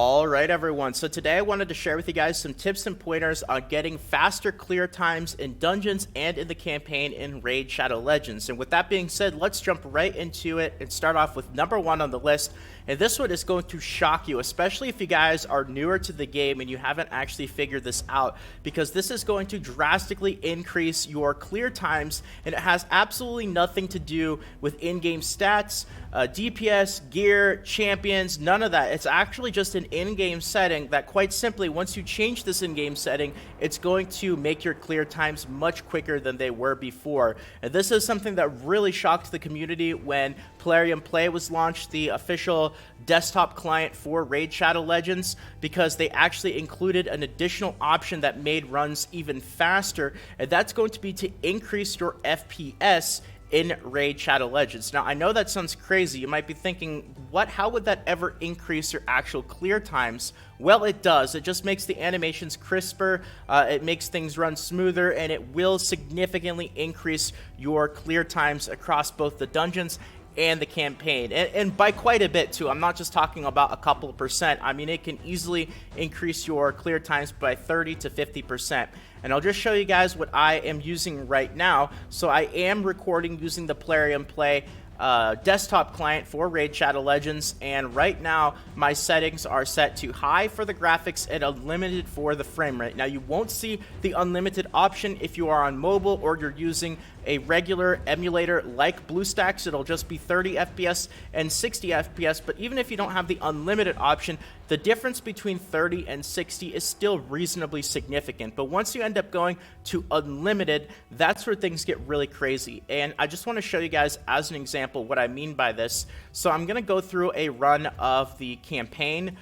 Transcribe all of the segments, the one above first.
All right, everyone. So today I wanted to share with you guys some tips and pointers on getting faster clear times in dungeons and in the campaign in Raid Shadow Legends. And with that being said, let's jump right into it and start off with number one on the list. And this one is going to shock you, especially if you guys are newer to the game and you haven't actually figured this out, because this is going to drastically increase your clear times, and it has absolutely nothing to do with in-game stats, DPS, gear, champions, none of that. It's actually just an in-game setting that, quite simply, once you change this in-game setting, it's going to make your clear times much quicker than they were before. And this is something that really shocked the community when Plarium Play was launched, the official desktop client for Raid Shadow Legends, because they actually included an additional option that made runs even faster, and that's going to be to increase your FPS in Raid Shadow Legends. Now, I know that sounds crazy. You might be thinking, how would that ever increase your actual clear times? Well, it does. It just makes the animations crisper, it makes things run smoother, and it will significantly increase your clear times across both the dungeons and the campaign, and by quite a bit too. I'm not just talking about a couple of percent. I mean, it can easily increase your clear times by 30 to 50%. And I'll just show you guys what I am using right now. So I am recording using the Plarium Play desktop client for Raid Shadow Legends, and right now my settings are set to high for the graphics and unlimited for the frame rate. Now, you won't see the unlimited option if you are on mobile or you're using a regular emulator like BlueStacks. It'll just be 30 FPS and 60 FPS, but even if you don't have the unlimited option, the difference between 30 and 60 is still reasonably significant. But once you end up going to unlimited, that's where things get really crazy. And I just want to show you guys as an example what I mean by this. So I'm going to go through a run of the campaign,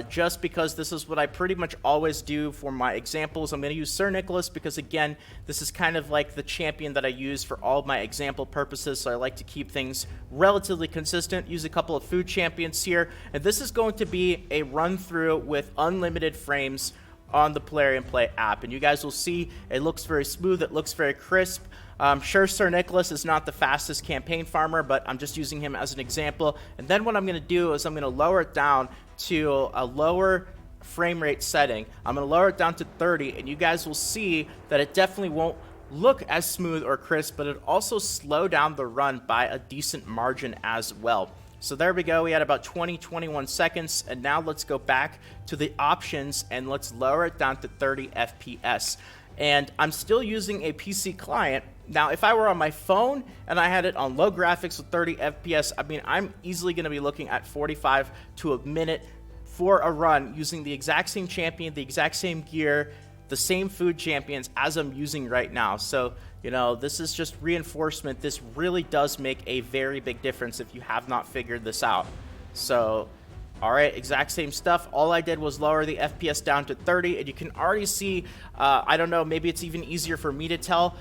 just because this is what I pretty much always do for my examples. I'm going to use Sir Nicholas because, again, this is kind of like the champion that I use for all of my example purposes, so I like to keep things relatively consistent. Use a couple of food champions here, and this is going to be a run through with unlimited frames on the Plarium Play app, and you guys will see it looks very smooth, it looks very crisp. Sure, Sir Nicholas is not the fastest campaign farmer, but I'm just using him as an example. And then what I'm going to do is I'm going to lower it down to a lower frame rate setting. I'm going to lower it down to 30, and you guys will see that it definitely won't look as smooth or crisp, but it also slow down the run by a decent margin as well. So there we go. We had about 21 seconds, and now let's go back to the options and let's lower it down to 30 FPS. And I'm still using a PC client. Now, if I were on my phone and I had it on low graphics with 30 FPS, I mean, I'm easily going to be looking at 45 to a minute for a run using the exact same champion, the exact same gear, the same food champions as I'm using right now. So, you know, this is just reinforcement. This really does make a very big difference if you have not figured this out. So, all right, exact same stuff. All I did was lower the FPS down to 30, and you can already see, I don't know, maybe it's even easier for me to tell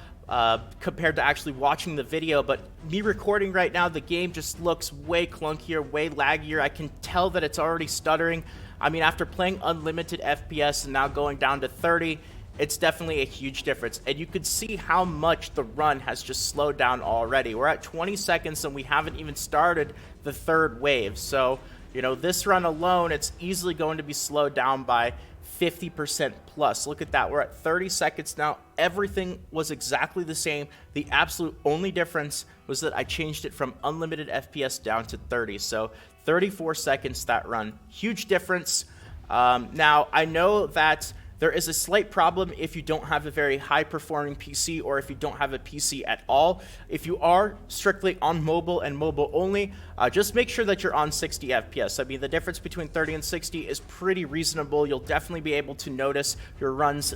compared to actually watching the video, but me recording right now, the game just looks way clunkier, way laggier. I can tell that it's already stuttering. I mean, after playing unlimited FPS and now going down to 30, it's definitely a huge difference. And you could see how much the run has just slowed down already. We're at 20 seconds and we haven't even started the third wave. So, you know, this run alone, it's easily going to be slowed down by 50% plus. Look at that. We're at 30 seconds now. Everything was exactly the same. The absolute only difference was that I changed it from unlimited FPS down to 30. So 34 seconds that run. Huge difference. Now, I know that there is a slight problem if you don't have a very high-performing PC or if you don't have a PC at all. If you are strictly on mobile and mobile only, just make sure that you're on 60 FPS. I mean, the difference between 30 and 60 is pretty reasonable. You'll definitely be able to notice your runs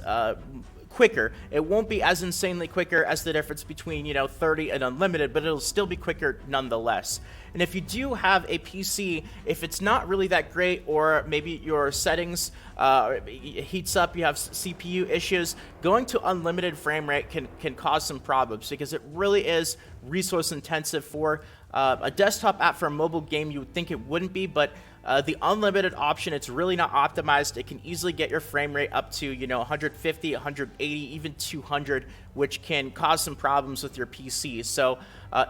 quicker. It won't be as insanely quicker as the difference between, you know, 30 and unlimited, but it'll still be quicker nonetheless. And if you do have a PC, if it's not really that great, or maybe your settings heats up, you have CPU issues, going to unlimited frame rate can cause some problems, because it really is resource intensive for a desktop app. For a mobile game, you would think it wouldn't be, but The unlimited option, it's really not optimized. It can easily get your frame rate up to, 150, 180, even 200, which can cause some problems with your PC. So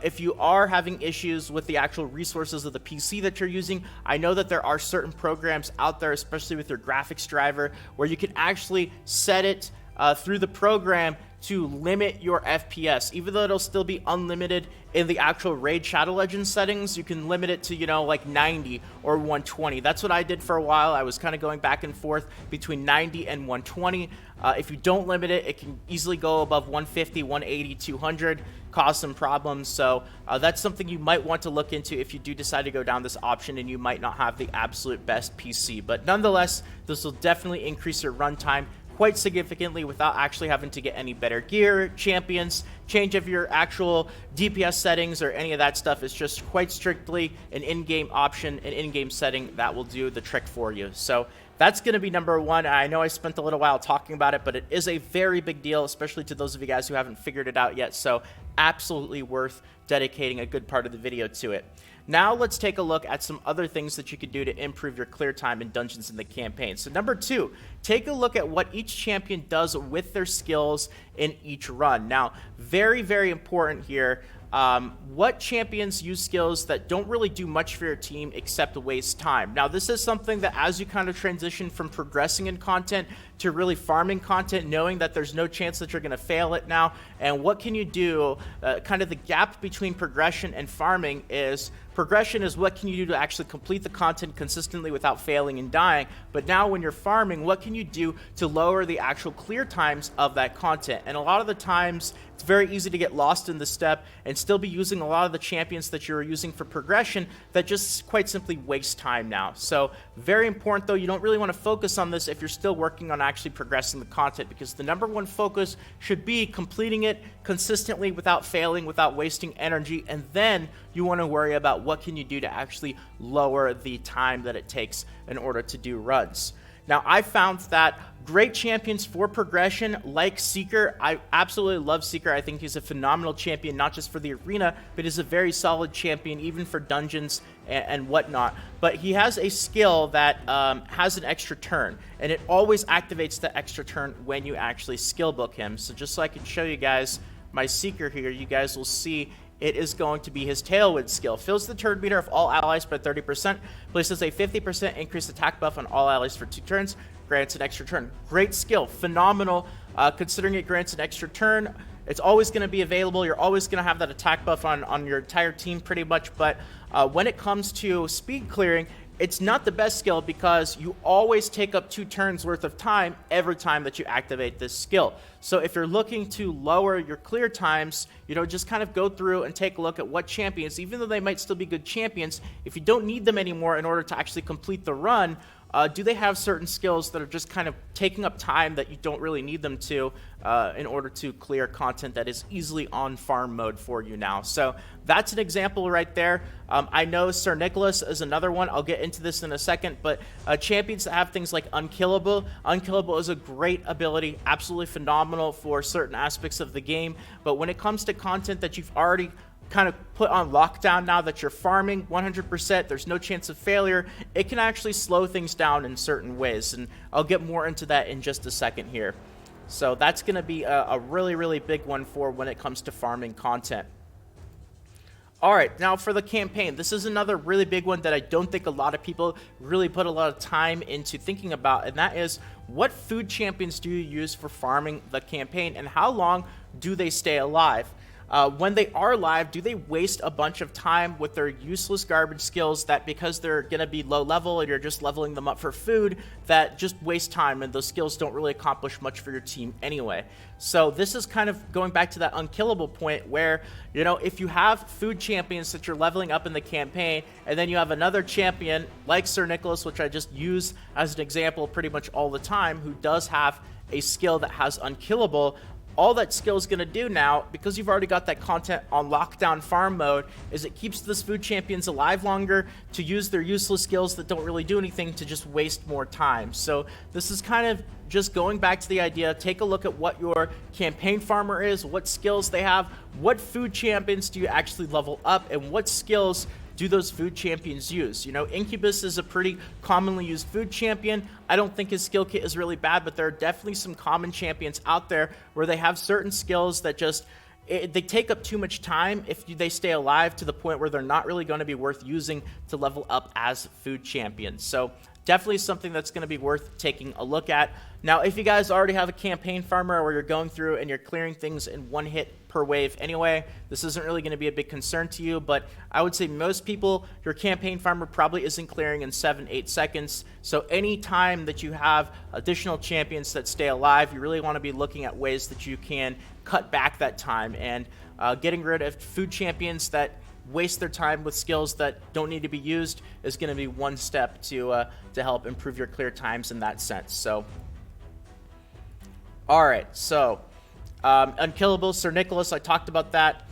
if you are having issues with the actual resources of the PC that you're using, I know that there are certain programs out there, especially with your graphics driver, where you can actually set it through the program to limit your FPS. Even though it'll still be unlimited in the actual Raid Shadow Legends settings, you can limit it to, like 90 or 120. That's what I did for a while. I was kind of going back and forth between 90 and 120. If you don't limit it, it can easily go above 150, 180, 200, cause some problems. So that's something you might want to look into if you do decide to go down this option and you might not have the absolute best PC. But nonetheless, this will definitely increase your runtime quite significantly without actually having to get any better gear, champions, change of your actual DPS settings or any of that stuff. It's just quite strictly an in-game option, an in-game setting that will do the trick for you. So that's going to be number one. I know I spent a little while talking about it, but it is a very big deal, especially to those of you guys who haven't figured it out yet. So absolutely worth dedicating a good part of the video to it. Now let's take a look at some other things that you could do to improve your clear time in dungeons in the campaign. So number two, take a look at what each champion does with their skills in each run. Now, very, very important here. What champions use skills that don't really do much for your team except waste time? Now, this is something that as you kind of transition from progressing in content to really farming content, knowing that there's no chance that you're going to fail it now, and what can you do? Kind of the gap between progression and farming is progression is what can you do to actually complete the content consistently without failing and dying. But now when you're farming, what can you do to lower the actual clear times of that content? And a lot of the times, it's very easy to get lost in the step and still be using a lot of the champions that you're using for progression that just quite simply waste time now. So very important though, you don't really want to focus on this if you're still working on actually progressing the content, because the number one focus should be completing it consistently without failing, without wasting energy, and then you want to worry about what can you do to actually lower the time that it takes in order to do runs. Now, I found that great champions for progression, like Seeker, I absolutely love Seeker. I think he's a phenomenal champion, not just for the arena, but he's a very solid champion, even for dungeons and whatnot. But he has a skill that has an extra turn, and it always activates the extra turn when you actually skill book him. So just so I can show you guys my Seeker here, you guys will see it is going to be his Tailwind skill. Fills the turn meter of all allies by 30%, places a 50% increased attack buff on all allies for 2 turns, grants an extra turn. Great skill, phenomenal. Considering it grants an extra turn, it's always going to be available. You're always going to have that attack buff on your entire team pretty much, but when it comes to speed clearing, it's not the best skill because you always take up 2 turns worth of time every time that you activate this skill. So if you're looking to lower your clear times, just kind of go through and take a look at what champions, even though they might still be good champions, if you don't need them anymore in order to actually complete the run, do they have certain skills that are just kind of taking up time that you don't really need them to in order to clear content that is easily on farm mode for you now? So that's an example right there. I know Sir Nicholas is another one. I'll get into this in a second, but champions that have things like Unkillable. Unkillable is a great ability, absolutely phenomenal for certain aspects of the game, but when it comes to content that you've already kind of put on lockdown now that you're farming 100%, there's no chance of failure, it can actually slow things down in certain ways, and I'll get more into that in just a second here. So that's going to be a really, really big one for when it comes to farming content. Alright, now for the campaign, this is another really big one that I don't think a lot of people really put a lot of time into thinking about, and that is, what food champions do you use for farming the campaign, and how long do they stay alive? When they are live, do they waste a bunch of time with their useless garbage skills that, because they're going to be low level and you're just leveling them up for food, that just waste time and those skills don't really accomplish much for your team anyway? So this is kind of going back to that unkillable point where, if you have food champions that you're leveling up in the campaign, and then you have another champion like Sir Nicholas, which I just use as an example pretty much all the time, who does have a skill that has unkillable, all that skill is going to do now, because you've already got that content on lockdown farm mode, is it keeps those food champions alive longer to use their useless skills that don't really do anything to just waste more time. So this is kind of just going back to the idea, take a look at what your campaign farmer is, what skills they have, what food champions do you actually level up, and what skills do those food champions use? You know, Incubus is a pretty commonly used food champion. I don't think his skill kit is really bad, but there are definitely some common champions out there where they have certain skills that just they take up too much time if they stay alive, to the point where they're not really going to be worth using to level up as food champions. So definitely something that's going to be worth taking a look at. Now, if you guys already have a campaign farmer where you're going through and you're clearing things in one hit per wave anyway, this isn't really going to be a big concern to you, but I would say most people, your campaign farmer probably isn't clearing in 7-8 seconds. So any time that you have additional champions that stay alive, you really want to be looking at ways that you can cut back that time, and getting rid of food champions that waste their time with skills that don't need to be used is going to be one step to help improve your clear times in that sense. So, all right, so Unkillable, Sir Nicholas, I talked about that.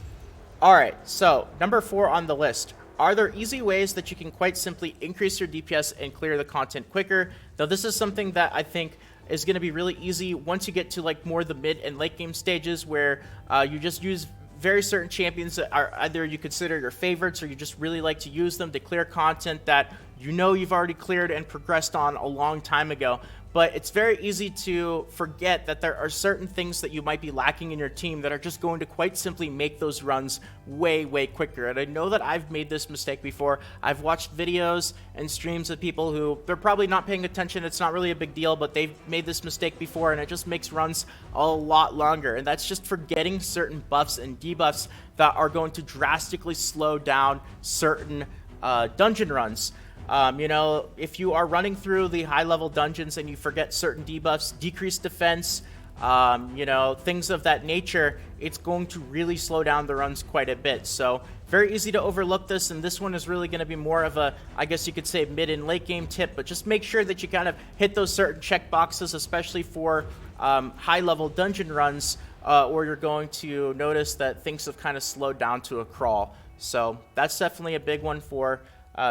All right, so number 4 on the list. Are there easy ways that you can quite simply increase your DPS and clear the content quicker? Now, this is something that I think is going to be really easy once you get to like more the mid and late game stages, where you just use very certain champions that are either you consider your favorites, or you just really like to use them to clear content that you know you've already cleared and progressed on a long time ago. But it's very easy to forget that there are certain things that you might be lacking in your team that are just going to quite simply make those runs way, way quicker. And I know that I've made this mistake before. I've watched videos and streams of people who, they're probably not paying attention, it's not really a big deal, but they've made this mistake before, and it just makes runs a lot longer. And that's just forgetting certain buffs and debuffs that are going to drastically slow down certain dungeon runs. You know, if you are running through the high-level dungeons and you forget certain debuffs, decreased defense, you know, things of that nature, it's going to really slow down the runs quite a bit. So very easy to overlook this, and this one is really going to be more of a, I guess you could say, mid and late game tip, but just make sure that you kind of hit those certain check boxes, especially for high-level dungeon runs, or you're going to notice that things have kind of slowed down to a crawl. So that's definitely a big one for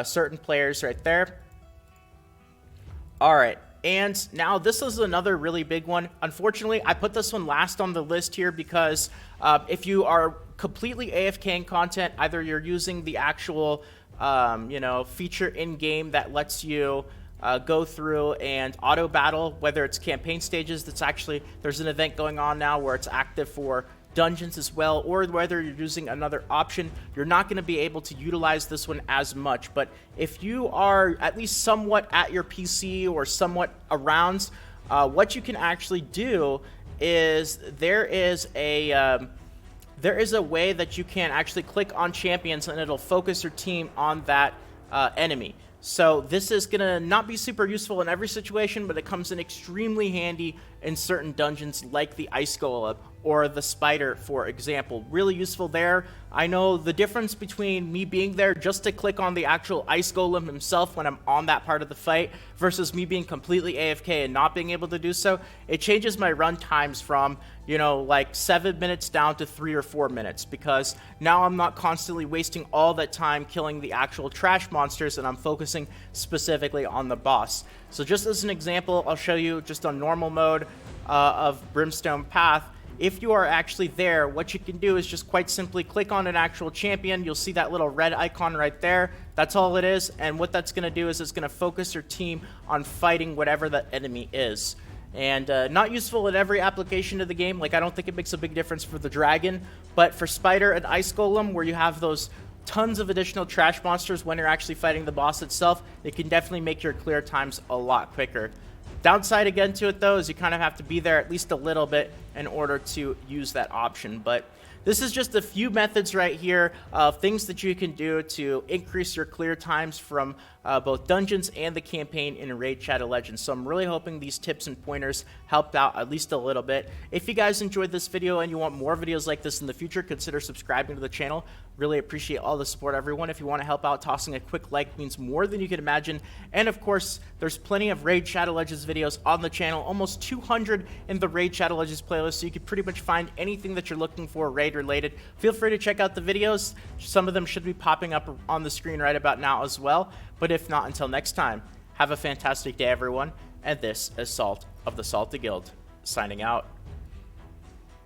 certain players right there. All right, and now this is another really big one. Unfortunately, I put this one last on the list here because if you are completely AFKing content, either you're using the actual you know, feature in game that lets you go through and auto battle, whether it's campaign stages, that's actually, there's an event going on now where it's active for dungeons as well, or whether you're using another option, you're not going to be able to utilize this one as much. But if you are at least somewhat at your PC or somewhat around, what you can actually do is there is a way that you can actually click on champions and it'll focus your team on that enemy. So this is going to not be super useful in every situation, but it comes in extremely handy in certain dungeons like the Ice Golem or the Spider, for example. Really useful there. I know the difference between me being there just to click on the actual Ice Golem himself when I'm on that part of the fight versus me being completely AFK and not being able to do so. It changes my run times from, you know, like 7 minutes down to 3 or 4 minutes, because now I'm not constantly wasting all that time killing the actual trash monsters and I'm focusing specifically on the boss. So just as an example, I'll show you just on normal mode of Brimstone Path. If you are actually there, what you can do is just quite simply click on an actual champion. You'll see that little red icon right there. That's all it is. And what that's going to do is it's going to focus your team on fighting whatever that enemy is. And not useful in every application of the game. Like, I don't think it makes a big difference for the dragon. But for Spider and Ice Golem, where you have those tons of additional trash monsters when you're actually fighting the boss itself, it can definitely make your clear times a lot quicker. Downside again to it though is you kind of have to be there at least a little bit in order to use that option. But this is just a few methods right here of things that you can do to increase your clear times from both dungeons and the campaign in Raid Shadow Legends. So I'm really hoping these tips and pointers helped out at least a little bit. If you guys enjoyed this video and you want more videos like this in the future, consider subscribing to the channel. Really appreciate all the support, everyone. If you want to help out, tossing a quick like means more than you can imagine. And of course, there's plenty of Raid Shadow Legends videos on the channel, almost 200 in the Raid Shadow Legends playlist, so you can pretty much find anything that you're looking for Raid related. Feel free to check out the videos. Some of them should be popping up on the screen right about now as well. But if not, until next time, have a fantastic day, everyone. And this is Salt of the Salty Guild, signing out.